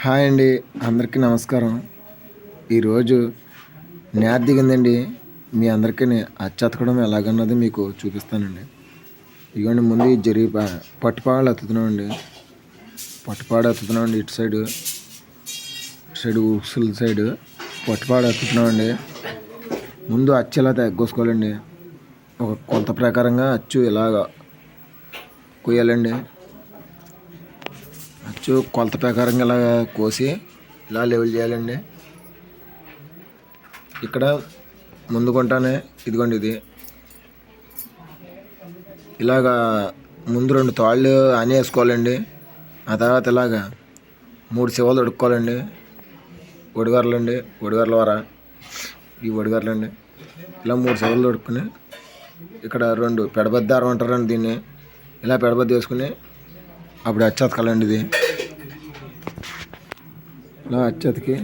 Hi అండి, అందరికీ నమస్కారం. ఈరోజు నేత దిగిందండి. మీ అందరికీ అచ్చతకడం ఎలాగన్నది మీకు చూపిస్తానండి. ఇదిగోండి, ముందు జరిగి పట్టుపాడు ఎత్తుతున్నామండి. ఇటు సైడు ఉక్సుల సైడు పట్టుపాడు ఎత్తుతున్నామండి. ముందు అచ్చు ఇలా తగ్గోసుకోవాలండి. ఒక కొలత ప్రకారంగా అచ్చు ఇలాగ కొయ్యాలండి. అచ్చు కొలత ప్రకారంగా ఇలా కోసి ఇలా లెవెల్ చేయాలండి. ఇక్కడ ముందుకుంటానే ఇదిగోండి, ఇది ఇలాగా ముందు 2 తాళ్ళు అని వేసుకోవాలండి. ఆ తర్వాత ఇలాగా 3 శివలు ఉడుక్కోవాలండి. ఒడిగర్ల వర ఈ ఒడిగర్లండి. ఇలా 3 శివలు ఉడుక్కుని ఇక్కడ 2 పెడబద్దారం అంటారండి. దీన్ని ఇలా పెడబద్ద వేసుకుని అప్పుడు అచ్చతకాలండి. ఇది ఇలా అచ్చతకి